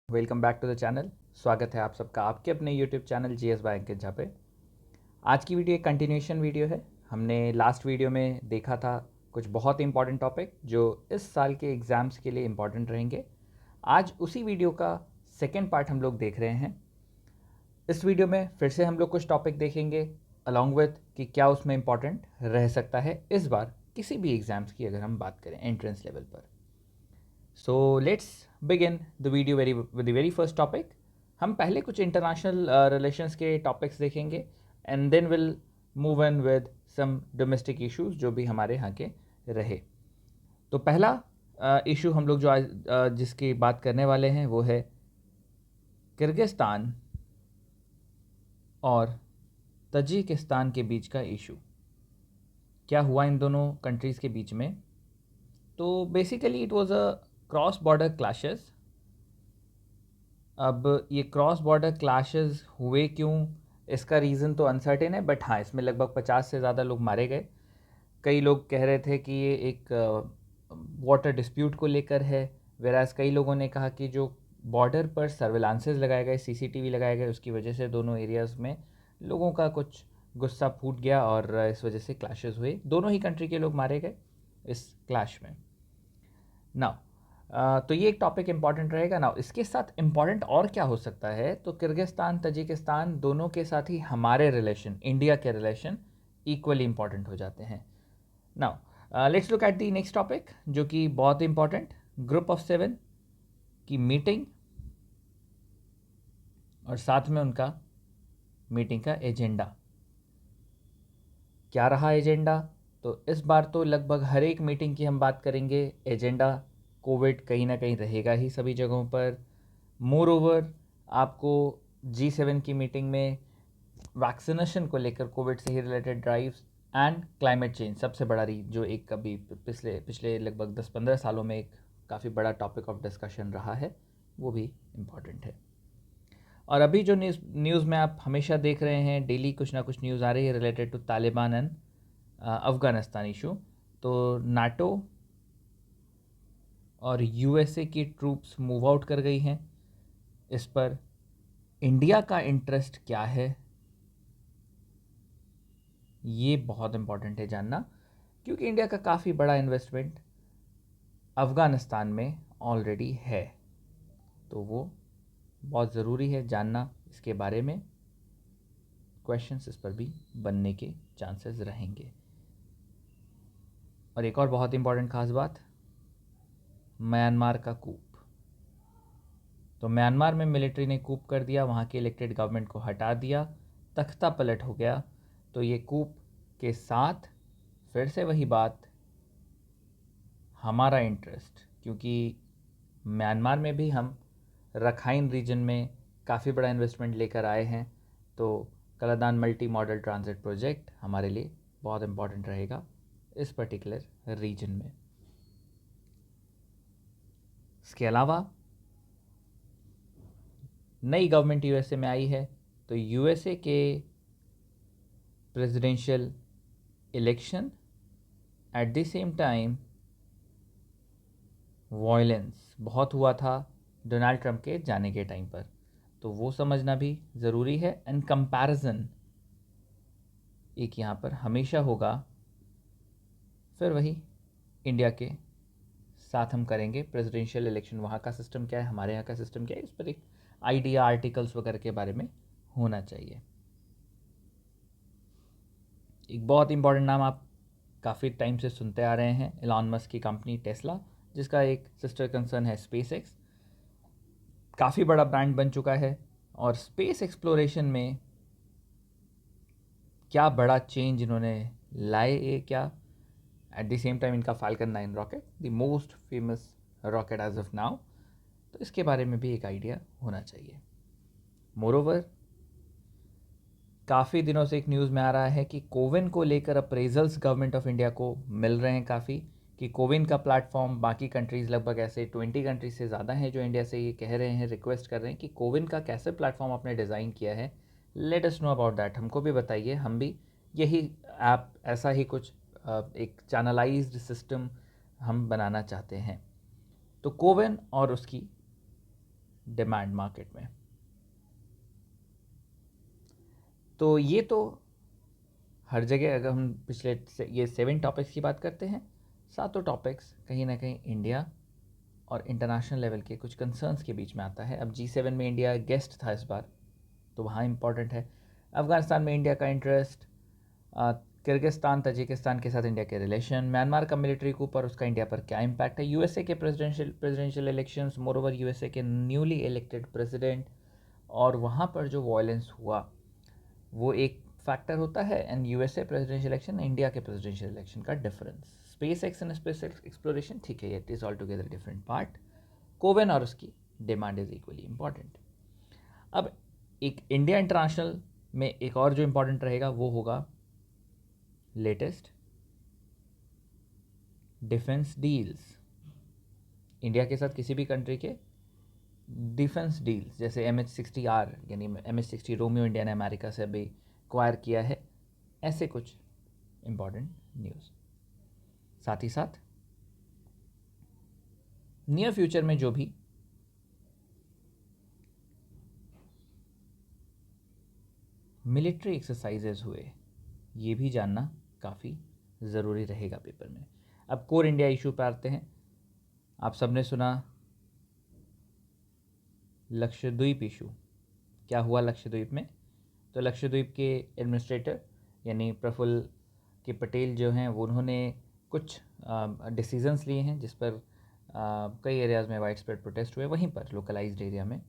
Welcome back to the channel. स्वागत है आप सबका आपके अपने YouTube channel GS by Ankit Jha पे। आज की वीडियो एक कंटिन्यूएशन वीडियो है। हमने लास्ट वीडियो में देखा था कुछ बहुत इंपॉर्टेंट टॉपिक जो इस साल के एग्ज़ाम्स के लिए इंपॉर्टेंट रहेंगे। आज उसी वीडियो का सेकेंड पार्ट हम लोग देख रहे हैं। इस वीडियो में फिर से हम लोग कुछ टॉपिक देखेंगे अलॉन्ग विथ कि क्या उसमें इंपॉर्टेंट रह सकता है इस बार किसी भी एग्ज़ाम्स की अगर हम बात करें एंट्रेंस लेवल पर। So let's begin the video with the very first topic. हम पहले कुछ इंटरनेशनल रिलेशंस के टॉपिक्स देखेंगे and then will move in with some domestic issues जो भी हमारे यहाँ के रहे। तो पहला इशू हम लोग जो आज जिसकी बात करने वाले हैं वो है किर्गिस्तान और तजिकिस्तान के बीच का इशू। क्या हुआ इन दोनों कंट्रीज़ के बीच में? तो basically it was a cross border clashes. अब ये क्रॉस बॉर्डर क्लैशेस हुए क्यों, इसका रीज़न तो अनसर्टेन है, बट हाँ इसमें लगभग 50 से ज़्यादा लोग मारे गए। कई लोग कह रहे थे कि ये एक वाटर डिस्प्यूट को लेकर है, वेराज कई लोगों ने कहा कि जो बॉर्डर पर सर्विलांसेस लगाए गए, सीसीटीवी लगाए गए, उसकी वजह से दोनों एरियाज़ में लोगों का कुछ गुस्सा फूट गया और इस वजह से क्लैशेस हुए। दोनों ही कंट्री के लोग मारे गए इस क्लैश में। नाउ तो ये एक टॉपिक इंपॉर्टेंट रहेगा। नाउ इसके साथ इंपॉर्टेंट और क्या हो सकता है, तो किर्गिस्तान तजिकिस्तान दोनों के साथ ही हमारे रिलेशन, इंडिया के रिलेशन इक्वली इंपॉर्टेंट हो जाते हैं। Now let's look at the next topic जो कि बहुत इंपॉर्टेंट, ग्रुप ऑफ 7 की मीटिंग और साथ में उनका मीटिंग का एजेंडा। क्या रहा एजेंडा? तो इस बार तो लगभग हर एक मीटिंग की हम बात करेंगे, एजेंडा कोविड कहीं ना कहीं रहेगा ही सभी जगहों पर। मोर ओवर आपको G7 की मीटिंग में वैक्सीनेशन को लेकर कोविड से ही related drives and climate change सबसे बड़ा जो एक कभी पिछले पिछले लगभग 10-15 सालों में एक काफ़ी बड़ा टॉपिक ऑफ डिस्कशन रहा है, वो भी इम्पॉर्टेंट है। और अभी जो न्यूज़ में आप हमेशा देख रहे हैं, डेली कुछ ना कुछ न्यूज़ आ रही है related to Taliban and Afghanistan issue. तो नाटो और यूएसए की ट्रूप्स मूव आउट कर गई हैं। इस पर इंडिया का इंटरेस्ट क्या है, ये बहुत इंपॉर्टेंट है जानना, क्योंकि इंडिया का काफ़ी बड़ा इन्वेस्टमेंट अफ़गानिस्तान में ऑलरेडी है। तो वो बहुत ज़रूरी है जानना इसके बारे में। क्वेश्चंस इस पर भी बनने के चांसेस रहेंगे। और एक और बहुत इंपॉर्टेंट खास बात, म्यांमार का कूप। तो म्यांमार में मिलिट्री ने कूप कर दिया, वहाँ के इलेक्टेड गवर्नमेंट को हटा दिया, तख्ता पलट हो गया। तो ये कूप के साथ फिर से वही बात, हमारा इंटरेस्ट, क्योंकि म्यांमार में भी हम रखाइन रीजन में काफ़ी बड़ा इन्वेस्टमेंट लेकर आए हैं। तो Kaladan multi modal transit project हमारे लिए बहुत इम्पॉर्टेंट रहेगा इस पर्टिकुलर रीजन में। इसके अलावा नई गवर्नमेंट यूएसए में आई है, तो यूएसए के presidential election eight the same time violence बहुत हुआ था डोनाल्ड ट्रंप के जाने के टाइम पर, तो वो समझना भी ज़रूरी है। एंड कंपैरिजन एक यहाँ पर हमेशा होगा। फिर वही इंडिया के साथ हम करेंगे प्रेसिडेंशियल इलेक्शन, वहाँ का सिस्टम क्या है, हमारे यहाँ का सिस्टम क्या है, इस पर एक आइडिया आर्टिकल्स वगैरह के बारे में होना चाहिए। एक बहुत इंपॉर्टेंट नाम आप काफ़ी टाइम से सुनते आ रहे हैं, एलॉन मस्क की कंपनी टेस्ला, जिसका एक सिस्टर कंसर्न है स्पेस एक्स, काफ़ी बड़ा ब्रांड बन चुका है। और स्पेस एक्सप्लोरेशन में क्या बड़ा चेंज इन्होंने लाए, ये क्या, एट द सेम टाइम इनका Falcon 9 rocket, the most famous rocket as of now, तो इसके बारे में भी एक आइडिया होना चाहिए। मोरोवर काफ़ी दिनों से एक न्यूज़ में आ रहा है कि कोविन को लेकर अप्रेजल्स गवर्नमेंट ऑफ इंडिया को मिल रहे हैं काफ़ी, कि कोविन का प्लेटफॉर्म बाकी कंट्रीज़ लगभग ऐसे 20 कंट्रीज से ज़्यादा हैं जो इंडिया से ये कह रहे हैं, रिक्वेस्ट कर रहे हैं कि कोविन का कैसे प्लेटफॉर्म आपने डिज़ाइन किया है, let us know about that, हमको भी बताइए, हम भी यही ऐप ऐसा ही कुछ एक चैनलाइज्ड सिस्टम हम बनाना चाहते हैं। तो कोविन और उसकी डिमांड मार्केट में। तो ये तो हर जगह, अगर हम पिछले ये 7 टॉपिक्स की बात करते हैं, सातों टॉपिक्स कहीं ना कहीं इंडिया और इंटरनेशनल लेवल के कुछ कंसर्न्स के बीच में आता है। अब G7 में इंडिया गेस्ट था इस बार, तो वहाँ इम्पॉर्टेंट है। अफ़गानिस्तान में इंडिया का इंटरेस्ट, किर्गिस्तान तजिकिस्तान के साथ इंडिया के रिलेशन, म्यांमार का मिलिट्री कूप और उसका इंडिया पर क्या इम्पैक्ट है, यूएसए के presidential elections, more over USA के न्यूली इलेक्टेड प्रेसिडेंट, और वहाँ पर जो वायलेंस हुआ वो एक फैक्टर होता है, and USA presidential election, India के प्रेसिडेंशियल इलेक्शन का difference. Space x and space exploration, ठीक है, it is all together different part. CoWIN और उसकी डिमांड इज़ इक्वली इम्पॉर्टेंट। अब एक इंडिया इंटरनेशनल में एक और जो इम्पोर्टेंट रहेगा वो होगा लेटेस्ट डिफेंस डील्स। इंडिया के साथ किसी भी कंट्री के डिफेंस डील्स, जैसे MH-60R यानी MH-60 रोमियो इंडिया ने अमेरिका से अभी एक्वायर किया है, ऐसे कुछ इम्पॉर्टेंट न्यूज़। साथ ही साथ नियर फ्यूचर में जो भी मिलिट्री एक्सरसाइजेज हुए, ये भी जानना काफ़ी ज़रूरी रहेगा पेपर में। अब कोर इंडिया इशू पर आते हैं। आप सबने सुना लक्षद्वीप इशू, क्या हुआ लक्षद्वीप में? तो लक्षद्वीप के एडमिनिस्ट्रेटर यानी प्रफुल्ल के पटेल जो हैं, वो उन्होंने कुछ डिसीजंस लिए हैं जिस पर कई एरियाज़ में वाइड स्प्रेड प्रोटेस्ट हुए, वहीं पर लोकलाइज्ड एरिया में।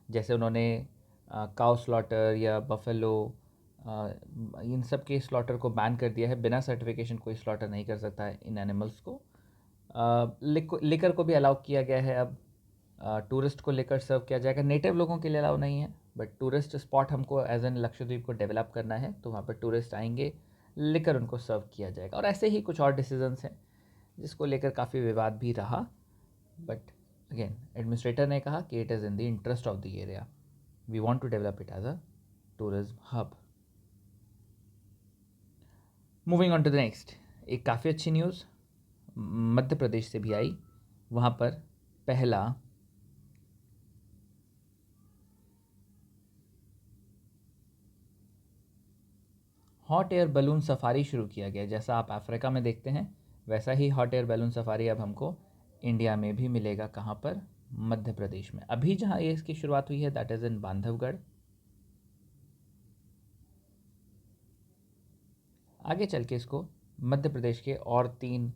जैसे उन्होंने काउ स्लॉटर या बफेलो, इन सब के स्लॉटर को बैन कर दिया है। बिना सर्टिफिकेशन कोई स्लॉटर नहीं कर सकता है इन एनिमल्स को। लिकर को भी अलाउ किया गया है। अब टूरिस्ट को लेकर सर्व किया जाएगा। नेटिव लोगों के लिए अलाउ नहीं है, बट टूरिस्ट स्पॉट हमको एज एन लक्षद्वीप को डेवलप करना है, तो वहाँ पर टूरिस्ट आएंगे, लिकर उनको सर्व किया जाएगा। और ऐसे ही कुछ और डिसीजंस हैं जिसको लेकर काफ़ी विवाद भी रहा, बट अगेन एडमिनिस्ट्रेटर ने कहा कि it is in the interest of the area, we want to develop it as a tourism hub. Moving on to the next, एक काफ़ी अच्छी न्यूज़ मध्य प्रदेश से भी आई। वहाँ पर पहला हॉट एयर बलून सफारी शुरू किया गया। जैसा आप अफ्रीका में देखते हैं, वैसा ही हॉट एयर बलून सफारी अब हमको इंडिया में भी मिलेगा। कहाँ पर? मध्य प्रदेश में। अभी जहाँ ये इसकी शुरुआत हुई है दैट इज़ इन बांधवगढ़। आगे चल के इसको मध्य प्रदेश के और 3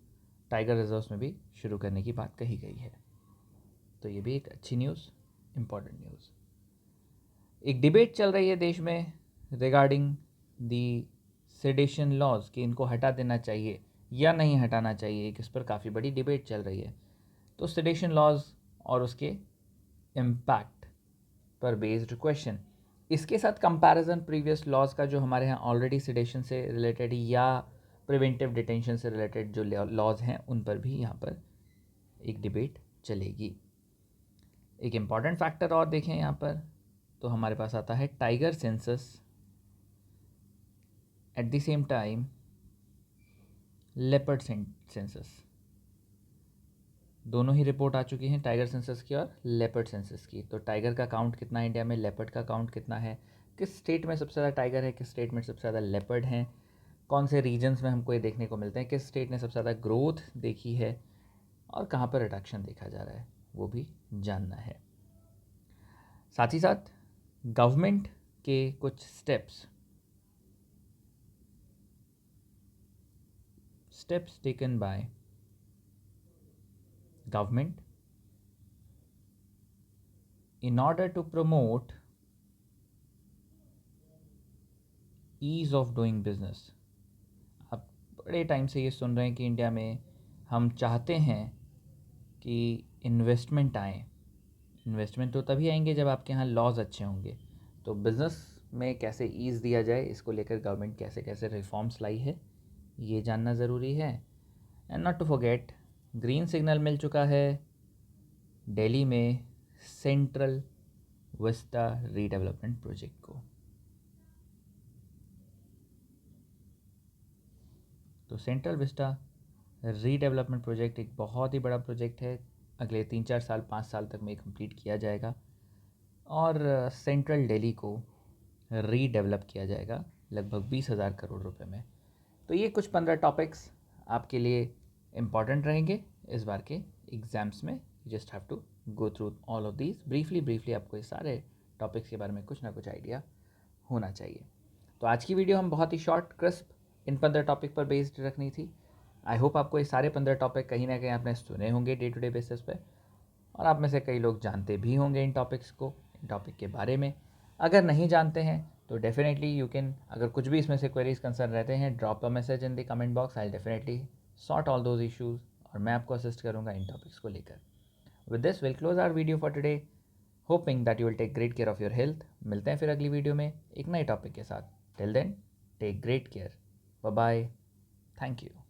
टाइगर रिजर्व्स में भी शुरू करने की बात कही गई है। तो ये भी एक अच्छी न्यूज़, इम्पॉर्टेंट न्यूज़। एक डिबेट चल रही है देश में रिगार्डिंग दी सेडेशन लॉज, कि इनको हटा देना चाहिए या नहीं हटाना चाहिए, इस पर काफ़ी बड़ी डिबेट चल रही है। तो सेडेशन लॉज और उसके इम्पैक्ट पर बेस्ड क्वेश्चन, इसके साथ कंपैरिजन प्रीवियस लॉज का जो हमारे यहाँ ऑलरेडी सेडेशन से रिलेटेड या प्रिवेंटिव डिटेंशन से रिलेटेड जो लॉज हैं उन पर भी यहाँ पर एक डिबेट चलेगी। एक इम्पॉर्टेंट फैक्टर और देखें यहाँ पर, तो हमारे पास आता है tiger census, eight the same time leopard census. दोनों ही रिपोर्ट आ चुकी हैं, टाइगर सेंसस की और लेपर्ड सेंसस की। तो टाइगर का काउंट कितना है इंडिया में, लेपर्ड का काउंट कितना है, किस स्टेट में सबसे ज़्यादा टाइगर है, किस स्टेट में सबसे ज़्यादा लेपर्ड हैं, कौन से रीजन्स में हमको ये देखने को मिलते हैं, किस स्टेट ने सबसे ज़्यादा ग्रोथ देखी है और कहाँ पर रिडक्शन देखा जा रहा है, वो भी जानना है। साथ ही साथ गवर्नमेंट के कुछ steps taken by government in order to promote ease of doing business। आप बड़े टाइम से ये सुन रहे हैं कि इंडिया में हम चाहते हैं कि इन्वेस्टमेंट आए। इन्वेस्टमेंट तो तभी आएंगे जब आपके यहाँ लॉज अच्छे होंगे। तो बिज़नेस में कैसे ईज़ दिया जाए, इसको लेकर गवर्नमेंट कैसे कैसे रिफॉर्म्स लाई है, ये जानना ज़रूरी है। And not to forget, green signal मिल चुका है दिल्ली में सेंट्रल विस्टा रीडेवलपमेंट प्रोजेक्ट को। तो सेंट्रल विस्टा रीडेवलपमेंट प्रोजेक्ट एक बहुत ही बड़ा प्रोजेक्ट है। अगले 3-4 साल 5 साल तक में कंप्लीट किया जाएगा। और सेंट्रल दिल्ली को रीडेवलप किया जाएगा लगभग 20,000 करोड़ रुपए में। तो ये कुछ 15 टॉपिक्स आपके लिए इम्पॉर्टेंट रहेंगे इस बार के एग्ज़ाम्स में। You just have to go through all of these briefly आपको ये सारे टॉपिक्स के बारे में कुछ ना कुछ आइडिया होना चाहिए। तो आज की वीडियो हम बहुत ही शॉर्ट क्रिस्प इन 15 टॉपिक पर बेस्ड रखनी थी। आई होप आपको ये सारे 15 टॉपिक कहीं ना कहीं आपने सुने होंगे डे टू डे बेसिस पे, और आप में से कई लोग जानते भी होंगे इन टॉपिक्स को, इन टॉपिक के बारे में। अगर नहीं जानते हैं तो डेफिनेटली यू कैन, अगर कुछ भी इसमें से क्वेरीज कंसर्न रहते हैं, drop a message in the comment box. I definitely sort all those issues और मैं आपको असिस्ट करूँगा इन टॉपिक्स को लेकर। With this will close our video for today, hoping that you will take great care of your health. मिलते हैं फिर अगली वीडियो में एक नए टॉपिक के साथ। Till then take great care, bye bye, thank you.